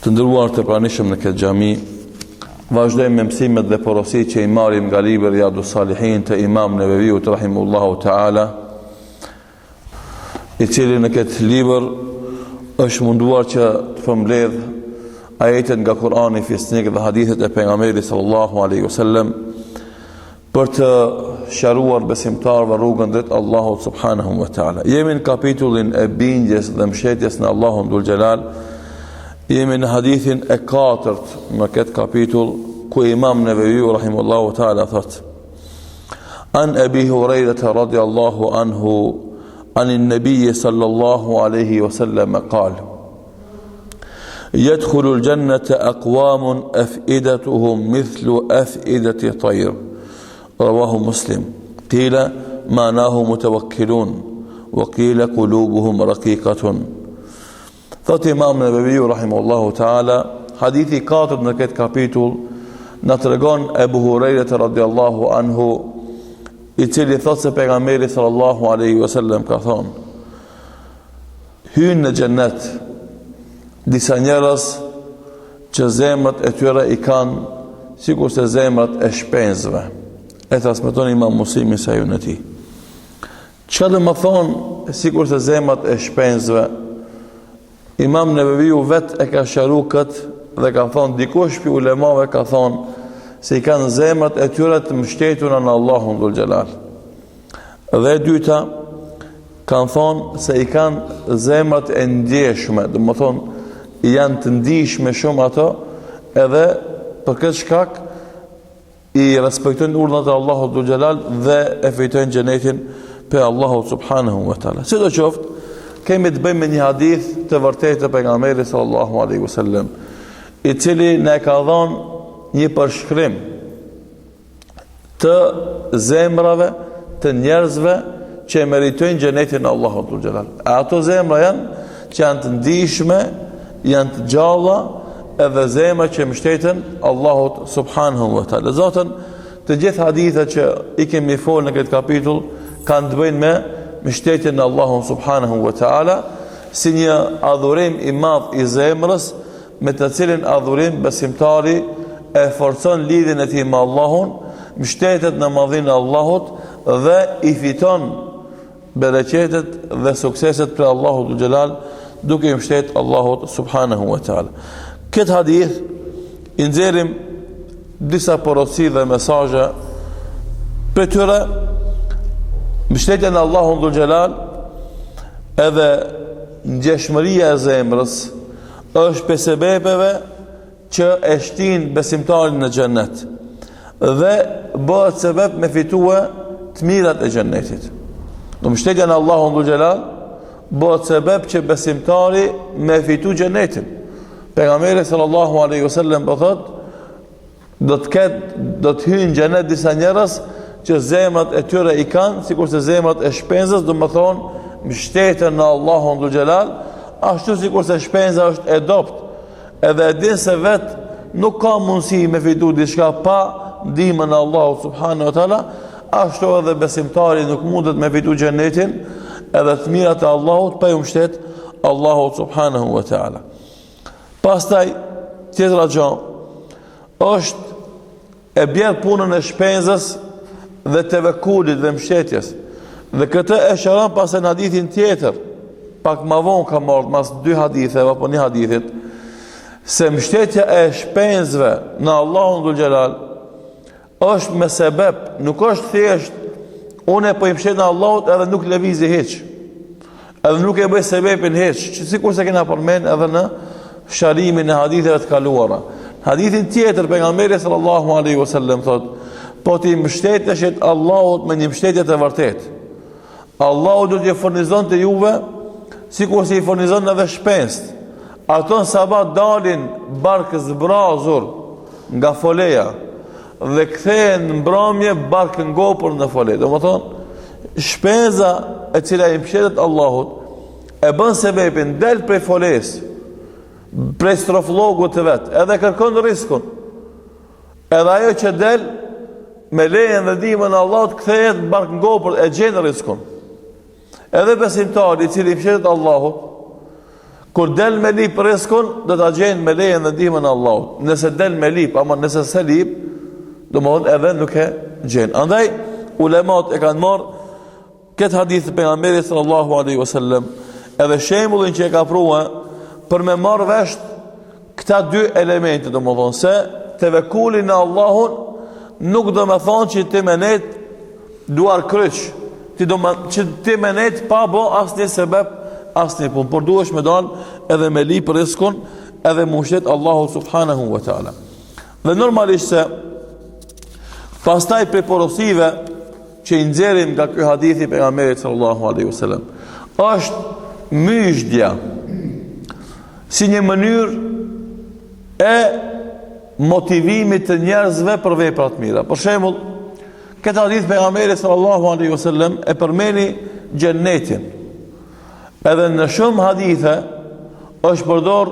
Të ndëruar të pranishëm në këtë xhami, vazhdojmë me mësimet dhe porositë që i marrim nga libri Riyadus Salihin të Imam Neveviut rahimahullahu taala, i cili në këtë libër është munduar që të përmbledh ajetet nga Kurani fisnik dhe hadithet e pejgamberit sallallahu alaihi wasallam për të sqaruar besimtarëve rrugën drejt Allahut subhanahu wa taala. Jemi në kapitullin e bindjes dhe mbështetjes në Allahun dhul xhelal. Jemi në hadithin e 4 në këtë kapitull, ku Imam Nevevi rahimahullahu taala thot: An Abi Hurairah radhiyallahu anhu an an-nabiy sallallahu alayhi wa sallam qala: يدخل الجنة أقوام أفئدتهم مثل أفئدة طير. رواه مسلم. قيل معناه متوكلون وقيل قلوبهم رقيقة. Thot Imam Neveviu rahimahullahu taala, hadithi 4 në këtë kapitull na tregon Abu Hurairah radhiyallahu anhu, i cili thot se pejgamberi sallallahu alaihi wasallam ka thonë: hyn në xhennet disa njerëz që zemrat e tyre i kanë sikur se zemrat e shpenzëve. E transmeton Imam Muslimi sa ju në ti. Çfarë do të thonë sikur se zemrat e shpenzëve? Imam Neveviu vet e ka shëruar këtë dhe ka thonë, dikush pi ulemave ka thonë se i kanë zemrat e tyre të mbështetura në Allahun dhul xhelal. Dhe e dyta kanë thonë se i kanë zemrat e ndjeshme, do të thonë janë të ndihshme shumë ato, edhe për këtë shkak i respektojnë urdhat e Allahut dhul xhelal dhe e fitojnë xhenetin pe Allahu subhanahu wa taala. Sidoqoftë, kemi të bëjmë me një hadith të vërtetë të pejgamberit sallallahu alaihi wasallam, i cili na ka dhënë një përshkrim të zemrave të njerëzve që meritojnë xhenetin e Allahut dhul xhelal. Ato zemra që janë të ndihshme, janë të gjalla, edhe zemra që mbështeten Allahut subhanahu wa taala. Zotën, të gjithë hadithet që i kemi folur në këtë kapitull kanë të bëjnë me mbështetjen në Allahun subhanahu wa taala, si një adhurim i madh i zemrës, me të cilin adhurim besimtari e forcon lidhjen e tij me Allahun, mbështetet në madhinë e Allahut dhe i fiton bereqetet dhe sukseset për Allahut dhul xhelal, duke i mbështetur Allahut subhanahu wa taala. Këtë hadith i nxjerrim disa porosi dhe mesazhe për tyre. Mbështetja në Allahun dhul xhelal edhe ngjeshmëria e zemrës është për sebepeve që e shtin besimtarin në xhennet dhe bëhet sebeb me fitue të mirat e xhennetit. Do mbështetja në Allahun dhul xhelal bëhet sebeb që besimtari me fitu xhennetin. Pejgamberi sallallahu alaihi wasallam po thot, do të hyjnë në xhennet disa njerëz që zemrat e tyre i kanë sikur se zemrat e shpenzës, do të thonë mbështeten në Allahun dhul xhelal, ashtu sikur se shpenza është e dopt, edhe e din se vet nuk ka mundësi me fitu diçka pa ndihmën e Allahut subhanahu wa taala, ashtu edhe besimtari nuk mundet me fitu xhenetin edhe të mirat e Allahut pa u mbështet Allahut subhanahu wa taala. Pastaj tjetra gjë është e bjerë punën e shpenzës dhe tevekulit dhe mbështetjes. Dhe këtë e shëron pas në hadithin tjetër, pak më vonë ka marrë mas 2 haditheve apo 1 hadithit, se mbështetja e shpenzëve në Allahun dhul xhelal është me sebeb, nuk është thjesht unë po i mbështet në Allahut edhe nuk lëvizi hiç, edhe nuk e bëj sebepin hiç, sikur se kena përmend edhe në sharimin e haditheve të kaluara. Hadithin tjetër pejgamberi sallallahu alaihi wasallam thot: po ti mbështeteshit Allahut me një mbështetje të vërtetë, Allahu do t'ju furnizon të juve sikur se i furnizon edhe shpenzët. Ato në sabat dalin barkë zbrazur nga foleja dhe kthehen në mbrëmje barkë ngopur në fole. Do të thonë, shpenza e cila i mbështetet Allahut e bën sebepin del prej foles, prej stroflogut të vet, edhe kërkon riskun. Edhe ajo që del me lejen dhe ndihmën e Allahut kthehet në barkë ngopur, e gjen riskun. Edhe besimtari i cili mbështetet Allahut Kur del me lip rrezikun, do ta gjejnë me lejen dhe ndihmën e Allahut. Nëse del me lip, ama nëse se lip, domthonë edhe nuk e gjen. Andaj ulemat e kanë marrë këtë hadith të pejgamberit sallallahu alaihi wasallam, edhe shembullin që e ka prua për me marrë vesh këta dy elemente, domthonë se tevekuli në Allahun nuk do me thonë që ti menet duar kryq, që ti menet pa bo asnjë sebeb, asnjë punë, por duhesh me dal edhe me lip rrezikun, edhe mushtet Allahu subhanahu wa taala. Dhe normalisht se pastaj për porosive që i nxjerrim nga ky hadithi pejgamberit sallallahu alaihi wasallam është myshdja si një mënyrë e motivimit të njerëzve për vepra të mira. Për shembull, këtë hadith pejgamberit sallallahu alaihi wasallam e përmeni xhennetin. Edhe në shumë hadithe është përdor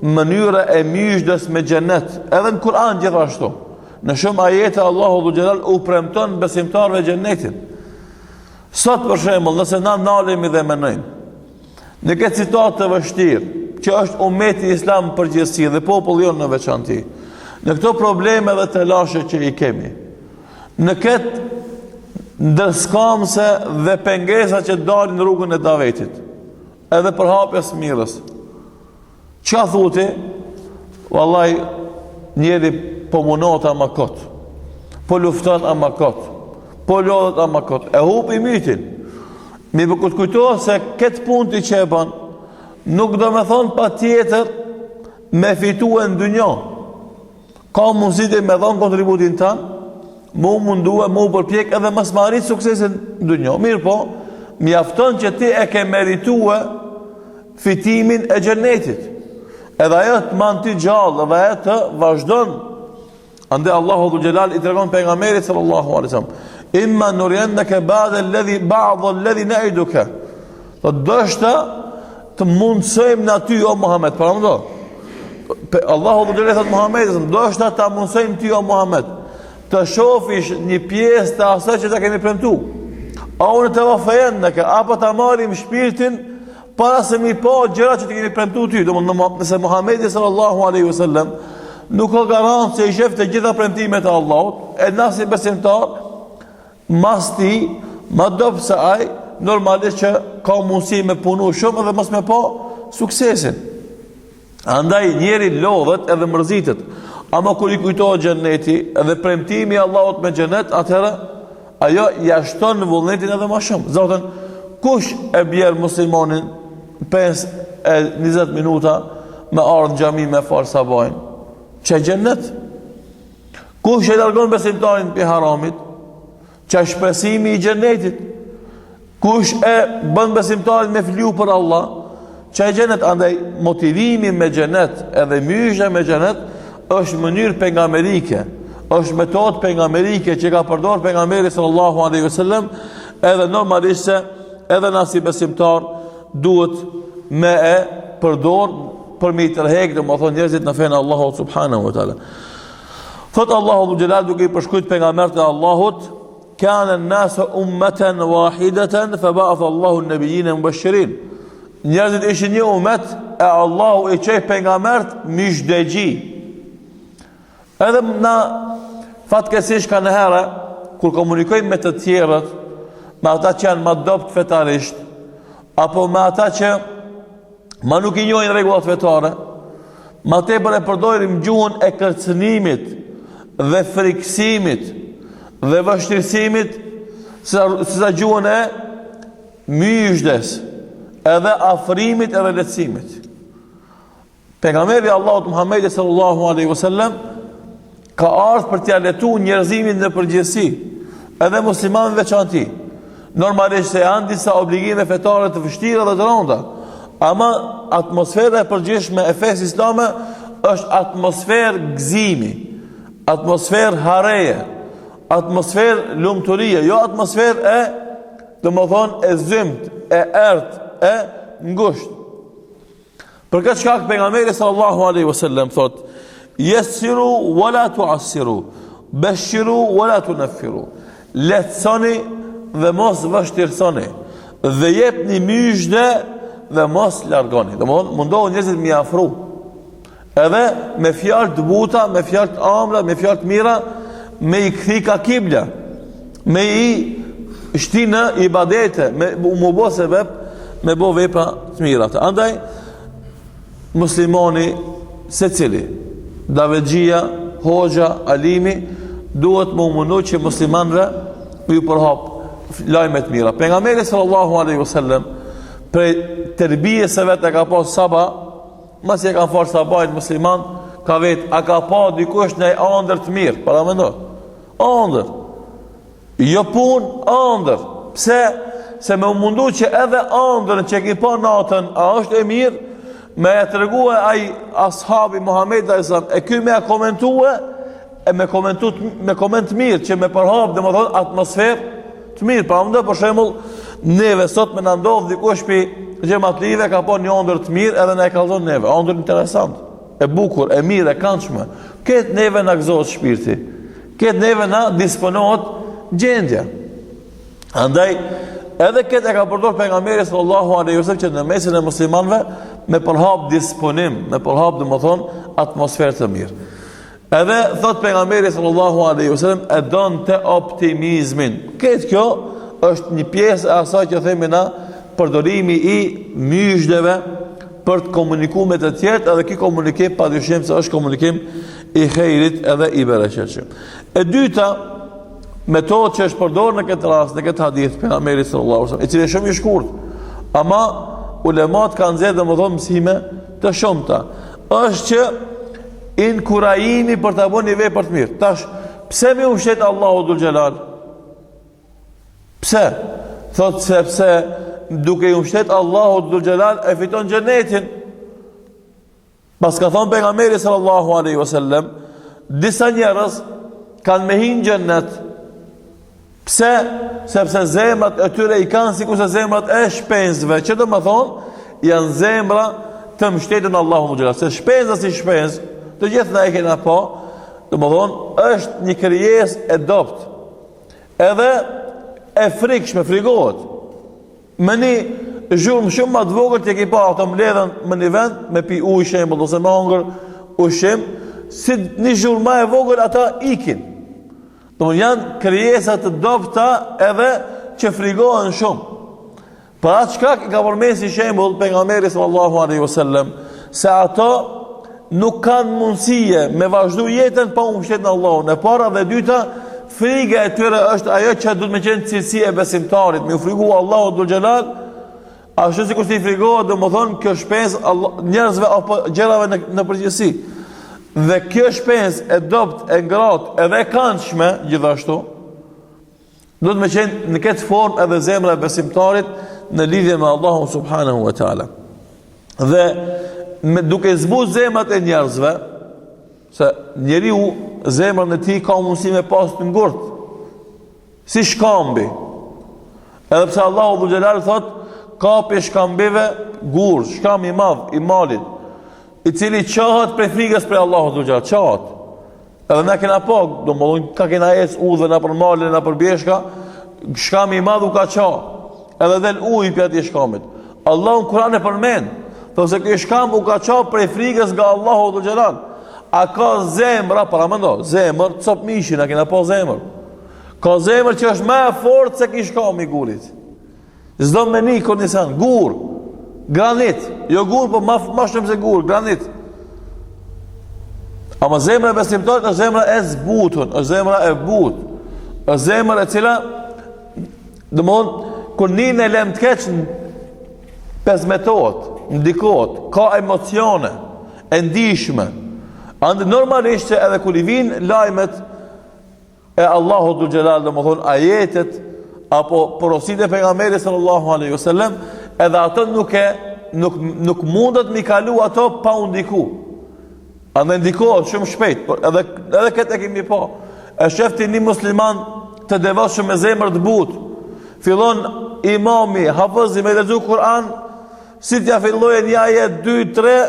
mënyra e myshdës me xhennet, edhe në Kur'an gjithashtu. Në shumë ajete Allahu Dhul Jalal u premton besimtarëve xhennetin. Sot për shembull, nëse na ndalemi dhe menojmë në këtë situatë të vështirë, që është ummeti islam përgjithësi dhe populli jonë në veçantë, në këto probleme dhe të lashe që i kemi, në këtë ndërskamse dhe pengesa që dalin në rrugën e davetit, edhe për hapjes mirës, çka thuti? Wallahi, njeri po munot ama kot, po lufton ama kot, po lodhet ama kot, e hupi mytin. Mi për këtë kujtohet se këtë punë ti që e bën, nuk do me thonë pa tjetër me fitu e në dynjo. Ka mundësit e me thonë kontributin tanë, mu mundu e mu përpjek edhe mas marit suksesin në dynjo. Mirë po, mi afton që ti e ke meritu e fitimin e gjennetit. Edhe ajo të manë ti gjallë, edhe ajo të vazhdon. Ande Allahu Dhul Jalal i tregon pejgamberit sallallahu alaihi wasallam, imma nuriyannaka ba'da alladhi na'iduka. Do shta të mundsojmë në ty o Muhammed, para më do. Allahu Dhul Jalal thot Muhammedit, do shta ta mundsojmë ty o Muhammed, të shofish një pjesë të asaj që ta kemi premtu. A unë të vafajennaka, apo ta marrim shpirtin para se mi po gjëra që të kemi premtu ty. Nëse Muhammedi sallallahu alaihi wasallam nuk ka garantë se i shef të gjitha premtimet e Allahut, e nasi besimtar, mas ti, ma dopë se aj, normalisht që ka mundësi me punu shumë edhe mos me po suksesin. Andaj njeri lodhet edhe mërzitet, ama kur i kujtohet xhenneti edhe premtimi i Allahut me xhennet, atëherë ajo jashton vullnetin edhe më shumë. Zotën, kush e bjerë muslimanin 5-20 minuta me ardhë në xhami me farë sabajnë? Që e xhennet? Kush e largon besimtarin për haramit? Që e shpresimi i xhennetit? Kush e bën besimtarin me fliu për Allah? Që e xhennet? Andaj motivimi me xhennet edhe myshja me xhennet është mënyrë pejgamberike, është metodë pejgamberike që ka përdorur pejgamberi sallallahu alaihi wasallam, edhe normalisht se edhe na si besimtar duhet me e përdor për me i tërhek dhe më thonë njerëzit në fejnë Allahu subhanahu wa ta'ala. Thot Allahu Dhul Jalal duke i përshkujt pejgambert e Allahut, kana an-nasu ummatan wahidatan faba'atha Allahu an-nabiyyin mubashirin. Njerëzit ishin një ummet e Allahu i çoi pejgambert mishdegji. Edhe na fatkeqësisht kanë herë kur komunikojmë me të tjerët, me ata që janë më dopt fetarisht, apo me ata që ma nuk i njohin rregullat fetare, ma tepër e përdorim gjuhën e kërcënimit dhe friksimit dhe vështirësimit, sa gjuhën e myshdes, edhe afrimit edhe lehtësimit. Pejgamberi Allahut Muhammedi sallallahu alaihi wasallam ka ardhur për t'ia letuar njerëzimin në përgjithësi, edhe muslimanëve veçanti. Normalisht se janë disa obligime fetare të vështira dhe të rënda, ama atmosfera e përgjithshme e fesë islame është atmosferë gëzimi, atmosferë hareje, atmosferë lumturie, jo atmosferë e, domethënë, e zymt, e ertë, e ngushtë. Për këtë shkak pejgamberi sallallahu alaihi wasallam thot: "Yassiru wa la tu'assiru, bashiru wa la tunaffiru." Lehtësoni dhe mos vështirësoni, dhe jepni myshdë dhe mos largoni. Domthonë mundohu njerëzit mi afru. Edhe me fjalë të buta, me fjalë të ëmbla, me fjalë të mira, me i kthi ka kibla, me i shti në ibadete, me mu bo sebeb, me bo vepra të mira. Andaj muslimani secili, davegjia, hoxha, alimi, duhet më mundu që muslimanëve ju përhap lajme të mira. Pejgamberi sallallahu alaihi wasallam prej tërbijes së vet e ka pas saba, mas e kanë forë sabajt musliman, ka vetë, a ka pa dikush në ëndër të mirë, para mendo. Ëndër. Jo pun, ëndër. Pse? Se me mundu që edhe ëndërën që ki pa natën, a është e mirë, me e të regu e aj ashabi Muhammed e ky me e komentue, e me koment mirë, që me përhap dhe më thonë atmosferë të mirë. Pra më dhe për shemull, neve sot me nëndodhë dikush për gjematlive ka po një ëndër të mirë edhe ne e kalzon neve. Ëndër interesant, e bukur, e mirë, e këndshme. Këtë neve në gëzohet shpirti. Këtë neve në disponohet gjendja. Andaj, edhe këtë e ka përdor pejgamberi sallallahu alaihi wasallam që në mesin e muslimanëve me përhap disponim, me përhap dhe më thonë atmosferë të mirë. Edhe thot pejgamberi sallallahu alaihi wasallam e don të optimizmin. Këtë kjo është një pjesë e asaj që themi na përdorimi i myshdeve për të komunikuar me të tjerë, edhe ky komunikim padyshim se është komunikim i xheirit edhe i bereqetshëm. E dyta metodë që është përdorur në këtë rast, në këtë hadith pejgamberi sallallahu alaihi wasallam, i cili është shumë i shkurtë, ama ulemat kanë nxjerrë domosdoshmë mësime të shumta, është që inkurajimi për të bënë një vepër të mirë. Tash, pse më ushqet Allahu dhul xhelal? Pse? Thot sepse duke i ushqet Allahu dhul xhelal e fiton xhenetin. Pas ka thonë pejgamberi sallallahu alaihi wasallam, disa njerëz kanë me hinë xhenet. Pse? Sepse zemrat e tyre i kanë sikur se zemrat e shpenzëve, që do të thonë janë zemra të mbështetur në Allahun xhelal. Se shpenza si shpenzë, të gjithë na e kena po, do të thonë është një krijesë e dopt. Edhe e frikshme, frigohet. Me një zhurmë shumë më të vogël që ki pa ato mbledhen më një vend me pi ujë shembull ose me hongër ushqim, si një zhurmë më e vogël ata ikin. Do janë krijesa të dobta edhe që frigohen shumë. Për atë shkak ka përmendur si shembull pejgamberi sallallahu alaihi wasallam se ato nuk kanë mundësie me vazhdu jetën pa u mbështetur në Allahun. E para dhe dyta, friga e tyre është ajo që duhet me qenë cilësi e besimtarit, me u frigu Allahu dhul xhelal, ashtu sikur si frigohet, domethënë kjo shpenzë njerëzve apo gjërave në përgjithësi. Dhe kjo shpenzë e dopt, e ngratë, edhe e këndshme gjithashtu, duhet me qenë në këtë formë edhe zemra e besimtarit në lidhje me Allahun subhanahu wa taala. Dhe duke zbut zemrat e njerëzve, se njeriu zemrën e tij ka mundësi me pas të ngurtë, si shkambi. Edhe pse Allahu dhul xhelal thot, kapi shkambive gur, shkam i madh i malit, i cili qohet prej frikës për Allahu dhul xhelal, qohet. Edhe na kena pa, domethënë ka kena ecë udhë na për malin, na për bjeshka, shkami i madh u ka qoh. Edhe del ujë për atij shkamit. Allahu në Kur'an e përmend, thotë se ky shkam u ka qoh prej frikës nga Allahu dhul xhelal. A ka zemra, para mendo, zemër, cop mishin, a kena pa zemër. Ka zemër që është më e fortë se ky shkam i gurit. S'do me një kondisan, gur, granit, jo gur, po ma shumë se gur, granit. Ama zemra e besimtarit është zemra e zbutun, është zemra e but, është zemra e cila, domthon, kur një në lem të keq pezmetohet, ndikohet, ka emocione, e ndishme. Andë normalisht që edhe kur i vinë lajmet e Allahu dhul xhelal, domethënë ajetet apo porositë e pejgamberit sallallahu alaihi wasallam, edhe ato nuk mundet mi kalu ato pa u ndiku. Andë ndikohet shumë shpejt, por edhe këtë e kemi pa. E shefti një musliman të devotshëm me zemër të butë, fillon imami, hafizi me lexu Kur'an, si t'ja fillojë një ajet 2-3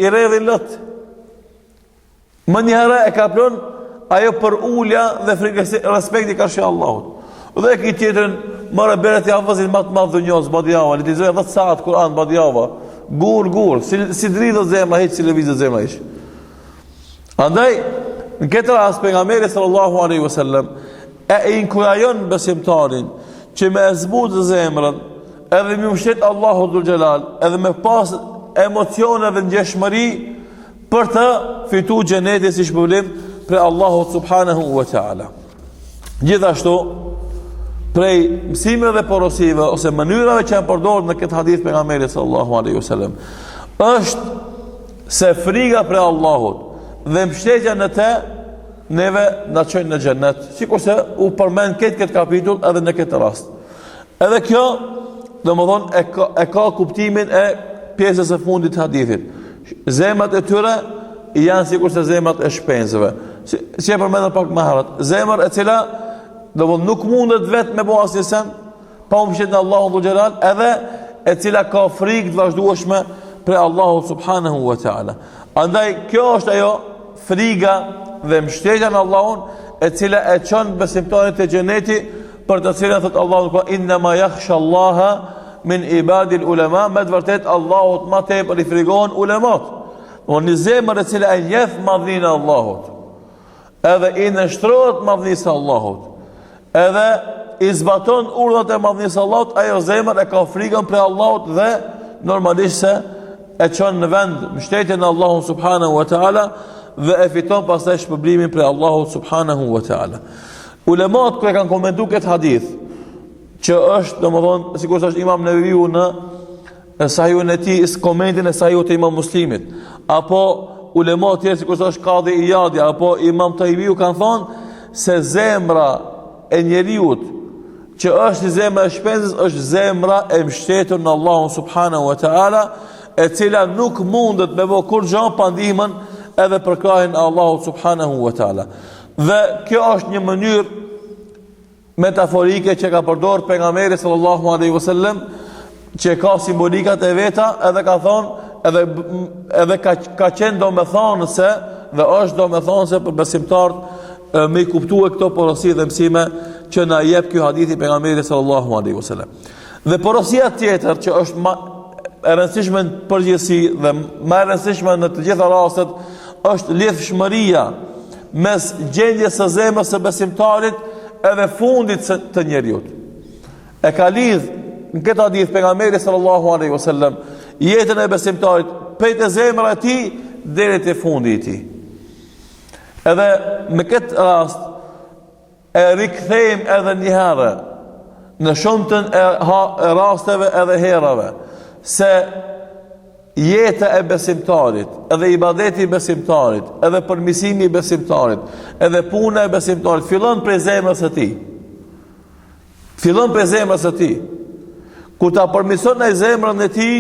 i rredhi lot. Më njëherë e ka plon ajo për ulja dhe respekti karshi Allahut. Dhe ki tjetërin Mërë beret i hafëzin më të madhë dënjohës, badjava, li t'i zëve 10 saat Kur'an, badjava, gur, si dridhët zemra hiq, si levizët zemra hiq. Andaj, në këtë rast pejgamberi sallallahu alaihi wasallam e inkurajon besimtarin që me zbutë zemrën, edhe me mështet Allahu dhul xhelal, edhe me pas emocione dhe ngjeshmëri për të fitu xhenetin si shpërblim për Allahu subhanahu wa taala. Gjithashtu, prej mësimeve dhe porosive ose mënyrave që janë përdorur në këtë hadith pejgamberi sallallahu alaihi wasallam është se friga për Allahut dhe mbështetja në të neve na çojnë në xhenet, sikurse u përmend këtë kapitull edhe në këtë rast. Edhe kjo, domethënë e ka kuptimin e pjesës së fundit të hadithit. Zemrat e tyre janë sikurse zemrat e shpenzëve. Si e përmendëm pak më herët, zemër e cila domethënë nuk mundet vetë me bëu asnjë sen pa u mbështetur në Allahun dhul xhelal, edhe e cila ka frikë të vazhdueshme për Allahun subhanahu wa taala. Andaj kjo është ajo friga dhe mbështetja në Allahun e cila e çon besimtarin te xheneti, për të cilën thot Allahu inna ma yakhsha Allaha min ibadil ulama, me të vërtet Allahut më tepër i frikon ulemat. Një zemër e cila e njeh madhrinë e Allahut, edhe i nështrohet madhnisë e Allahut, edhe i zbaton urdhat e madhnisë e Allahut, ajo zemër e ka frikën për Allahut dhe normalisht se e çon në vend mbështetjen në Allahun subhanahu wa taala dhe e fiton pastaj shpërblimin për Allahun subhanahu wa taala. Ulemat kur e kanë komentuar këtë hadith, që është domethënë sikur është Imam Neveviu në Sahihun e tij, komentin e Sahihut të Imam Muslimit, apo ulemat tjerë sikur është Qadhi Iyadi apo Imam Taymiu kanë thonë se zemra e njeriut që është zemra e shpenzës është zemra e mbështetur në Allahun subhanahu wa taala, e cila nuk mundet me bë kur gjë pa ndihmën edhe për krahin e Allahut subhanahu wa taala. Dhe kjo është një mënyrë metaforike që ka përdorur pejgamberi sallallahu alaihi wasallam, që ka simbolikat e veta, edhe ka thonë edhe ka qenë domethënëse dhe është domethënëse për besimtarët me kuptuar këto porosi dhe mësime që na jep ky hadith i pejgamberit sallallahu alaihi wasallam. Dhe porosia tjetër që është e rëndësishme në përgjithësi dhe më e rëndësishme në të gjitha rastet është lidhshmëria mes gjendjes së zemrës së besimtarit edhe fundit të njeriut. E ka lidh në këtë hadith pejgamberi sallallahu alaihi wasallam jetën e besimtarit prej të zemra e tij deri te fundi i tij. Edhe me këtë rast e rikthejmë edhe një herë në shumtën e rasteve edhe herave se jeta e besimtarit, edhe ibadeti i besimtarit, edhe përmirësimi i besimtarit, edhe puna e besimtarit fillon prej zemrës së tij. Fillon prej zemrës së tij. Kur ta përmirëson ai zemrën e tij,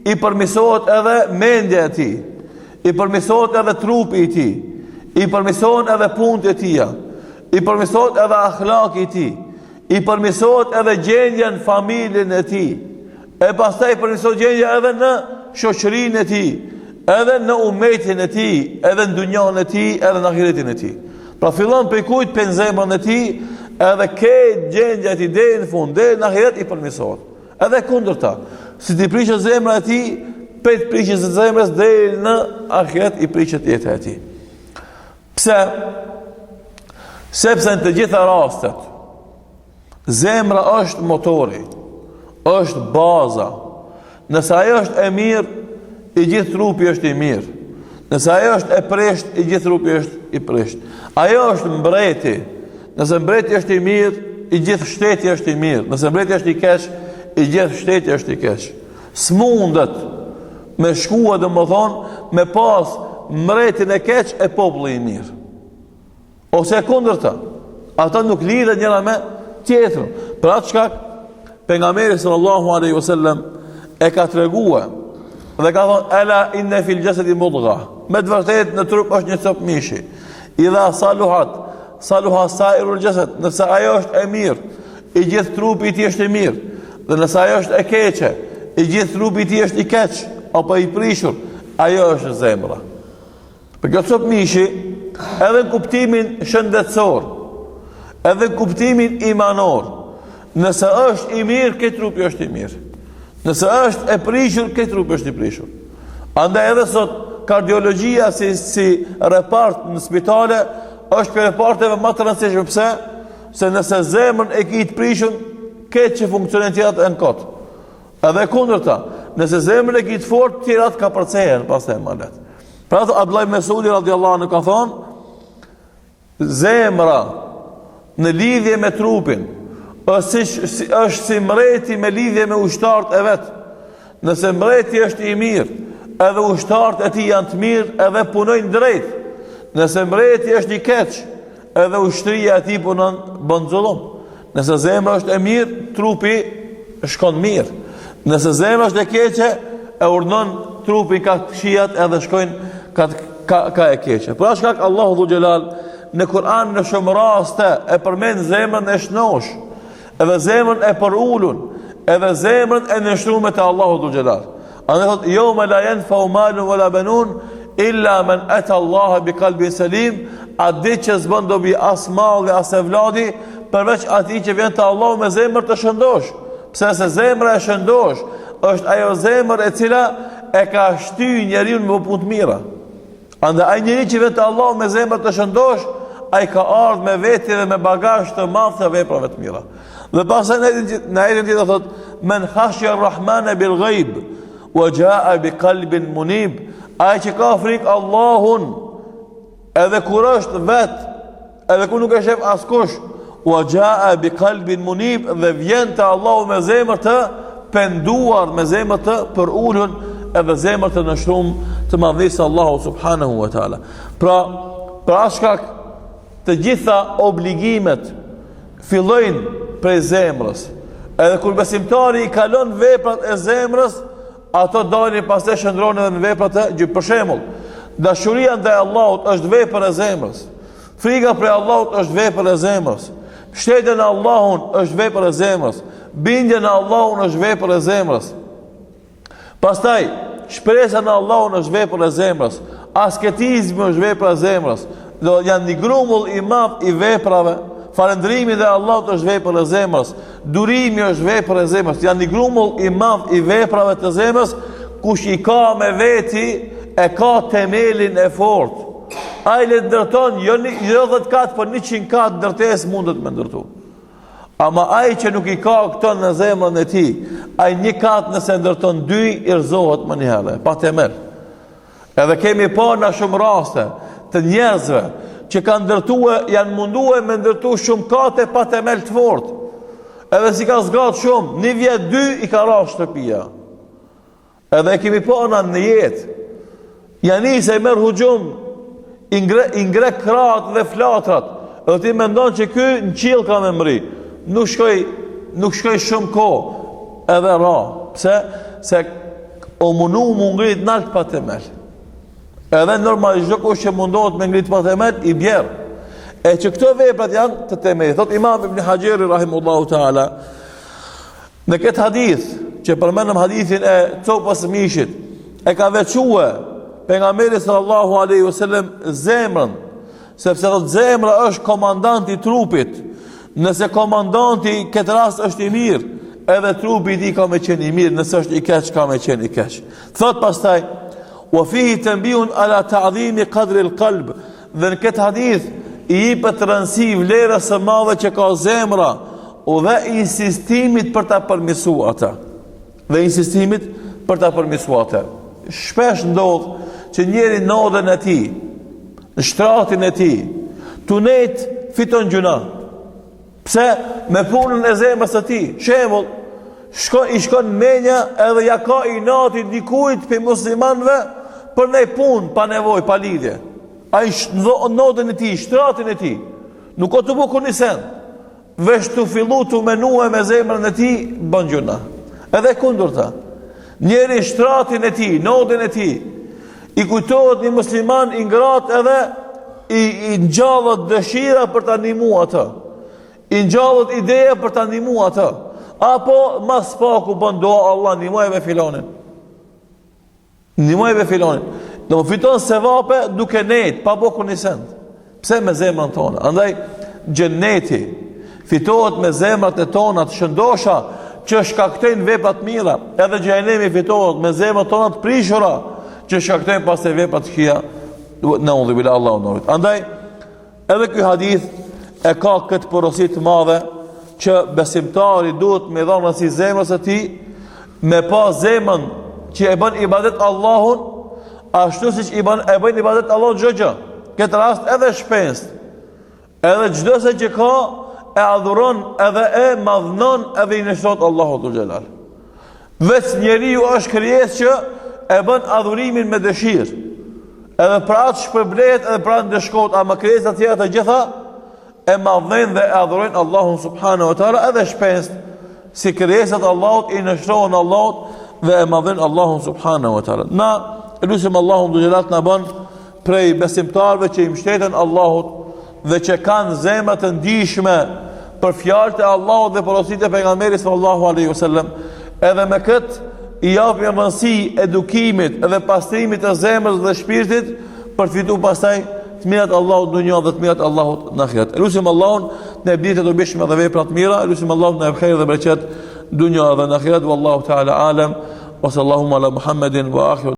i përmirësohet edhe mendja e tij, i përmirësohet edhe trupi i tij, i përmirësohen edhe punët e tij, i përmirësohet edhe akhlaki i tij, i përmirësohet edhe gjendja në familjen e tij. E pastaj përmirësohet gjendja edhe në shoqërinë e tij, edhe në umetin e tij, edhe në dunjan e tij, edhe në ahiretin e tij. Pra fillon prej kujt pen zemrën e tij, edhe këtë gjendja e tij deri në fund, deri në ahiret i përmirësohet. Edhe kundërta, si ti prishet zemra e tij, prej prishjes së zemrës deri në ahiret i prishet jeta e tij. Pse? Sepse në të gjitha rastet zemra është motori, është baza. Nëse ajo është e mirë, i gjithë trupi është i mirë. Nëse ajo është e presht, i gjithë trupi është i presht. Ajo është mbreti. Nëse mbreti është i mirë, i gjithë shteti është i mirë. Nëse mbreti është i keq, i gjithë shteti është i keq. S'mundet me shkua dhe më thonë, me pas mbretin e keq e populli i mirë. Ose kundërta, ata nuk lidhen njëra me tjetrën. Për atë shkak, pejgamberi sallallahu alaihi wasallam e ka treguar dhe ka thonë ala inna fil jasadi mudgha, me të vërtetë në trup është një cop mishi, idha saluha sairul jasad, nëse ajo është e mirë, i gjithë trupi i tij është i mirë, dhe nëse ajo është e keqe, i gjithë trupi i tij është i keq apo i prishur, ajo është zemra. Për kjo cop mishi, edhe në kuptimin shëndetësor, edhe në kuptimin imanor, Nëse është i mirë, këtë trupi është i mirë. Nëse është e prishur, këtë trupi është i prishur. Andaj edhe sot kardiologjia si repart në spitale është për reparteve më të rëndësishme. Pse? Se nëse zemrën e ki të prishur, këtë që funksionin tjerat e në kotë. Edhe kundërta, nëse zemrën e ki të fort, tjerat ka përcehen, pas të e malet. Pra të Abdullah ibn Mesudi radiallahu anhu ka thonë, zemra në lidhje me trupin është si mreti me lidhje me ushtarët e vetë. Nëse mreti është i mirë, edhe ushtarët e ti janë të mirë, edhe punojnë drejt. Nëse mreti është i keq, edhe ushtria e ti punon bën zullum. Nëse zemra është e mirë, trupi shkon mirë. Nëse zemra është e keqe, e urdhon trupi ka këqijat edhe shkojnë ka e keqe. Pra shkak Allahu dhu xhelal në Kur'an në shumë raste e përmend zemrën e shnosh, edhe zemrën e përulun, edhe zemrën e nështruar te Allahu dhu xhelal. Andaj thot yawma la yanfa'u malun wala banun illa man ata Allah bi qalbin salim, a ditë që s'bën dobi as malli as evladi përveç atij që vjen te Allahu me zemër të shëndosh. Pse se zemra e shëndosh është ajo zemër e cila e ka shtyr njeriu në punë të mira. Andaj ai njeri që vjen te Allahu me zemër të shëndosh, ai ka ardhur me veti dhe me bagazh të madh të veprave të mira. Dhe pastaj në ajetin tjetër thot men khashya ar-rahmana bil ghaib wa jaa bi qalbin munib, ai që ka frikë Allahun edhe kur është vet, edhe kur nuk e shef askush, wa jaa bi qalbin munib, dhe vjen te Allahu me zemër të penduar, me zemër të përulur, edhe zemër të nështruar të madhisë Allahu subhanahu wa taala. Pra shkak të gjitha obligimet fillojnë prej zemrës. Edhe kur besimtari i kalon veprat e zemrës, ato dalin pastaj shndrohen edhe në veprat e gjë. Për shembull, dashuria ndaj Allahut është vepër e zemrës. Frika prej Allahut është vepër e zemrës. Shtetja në Allahun është vepër e zemrës. Bindja në Allahun është vepër e zemrës. Pastaj, shpresa në Allahun është vepër e zemrës. Asketizmi është vepër e zemrës. Do janë një grumull i madh i veprave. Falëndrimi dhe Allahut është vepër e zemrës. Durimi është vepër e zemrës. Janë një grumull i madh i veprave të zemrës. Kush i ka me veti e ka themelin e fortë. Ai le ndërton jo 10 kat, por 100 kat ndërtesë mundet me ndërtu. Ama ai që nuk i ka këto në zemrën e tij, ai 1 kat nëse ndërton 2 i rrezohet më një herë, pa themel. Edhe kemi pa në shumë raste të njerëzve që kanë ndërtuar, janë munduar me ndërtu shumë kate pa themel të fortë. Edhe si ka zgat shumë, 1 vjet 2 i ka rrah shtëpia. Edhe kemi pa në jetë. Janë se merr hujum, i ngre krahat dhe flatrat. Edhe ti mendon që ky në qiell ka me mri. Nuk shkoj shumë kohë. Edhe ra. Pse? Se o mundu mu ngrit nalt pa themel. Edhe normalisht çdo kush që mundohet me ngrit pa themel i bjerë. E që këto veprat janë të themelit. Thot Imam Ibn Hajeri rahimahullahu taala në këtë hadith që përmendëm hadithin e copës së mishit, e ka veçuar pejgamberi sallallahu alaihi wasallam zemrën, sepse zemra është komandanti i trupit. Nëse komandanti këtë rast është i mirë, edhe trupi i tij ka me qenë i mirë, nëse është i keq ka me qenë i keq. Thot pastaj wa fihi tanbihun ala ta'dhimi qadri al-qalb. Dhe në këtë hadith i jepet rëndësi vlerës së madhe që ka zemra, dhe insistimit për ta përmirësuar atë. Dhe insistimit për ta përmirësuar atë. Shpesh ndodh që njeri në odën e tij, në shtratin e tij, tunet fiton gjuna. Pse? Me punën e zemrës së tij. Shembull, i shkon menja edhe ja ka inati dikujt për muslimanëve për një punë pa nevojë, pa lidhje. Ai në odën e tij, shtratin e tij, nuk ka të bukur një sen. Vesh të fillu të menue me zemrën e tij, bën gjuna. Edhe kundërta. Njeri shtratin e tij, në odën e tij, i kujtohet një musliman i ngrat edhe i ngjallet dëshira për ta ndihmuar atë. I ngjallet ideja për ta ndihmuar atë. Apo mas paku bën dua, Allah ndihmoj me filanin. Ndihmoj me filanin. Do fiton sevape duke nejt, pa boku një send. Pse me zemrën tonë? Andaj xheneti fitohet me zemrat e tona të shëndosha që shkaktojnë vepra të mira. Edhe xhenemi fitohet me zemrat tona të prishura që shkaktojnë pastaj vepra të këqija. Naudhu billahi Allahu nurut. Andaj edhe ky hadith e ka këtë porosi të madhe që besimtari duhet me dhënë si zemrës së tij me pa zemrën që e bën ibadet Allahun ashtu siç e bën ibadet Allahun çdo gjë. Këtë rast edhe shpenst, edhe çdo se që ka e adhuron edhe e madhnon edhe i nështrot Allahu dhul xhelal. Vetë njeriu është krijesë që e bën adhurimin me dëshirë. Edhe për atë shpërblet edhe për atë ndeshkot, ama krijesat tjera të gjitha e madhnojnë dhe e adhurojnë Allahun subhanahu wa taala edhe shpenst, si krijesat Allahut i nështrohen Allahut dhe e madhnojnë Allahun subhanahu wa taala. Na lutim Allahun dhul xhelal na bën prej besimtarëve që i mbështeten Allahut dhe që kanë zemra të ndijshme për fjalët e Allahut dhe porositë e pejgamberit sallallahu alaihi wasallam, edhe me këtë i japim rëndësi edukimit edhe pastrimit të zemrës dhe shpirtit për të fituar pastaj të mirat Allahut në dunjë dhe të mirat Allahut në ahiret. Lutim Allahun në bëjë të dobishme dhe vepra të mira, lutim Allahun në khejr dhe bereqet në dunjë dhe në ahiret. Wallahu ta'ala alam wa sallallahu ala Muhammedin wa akhiru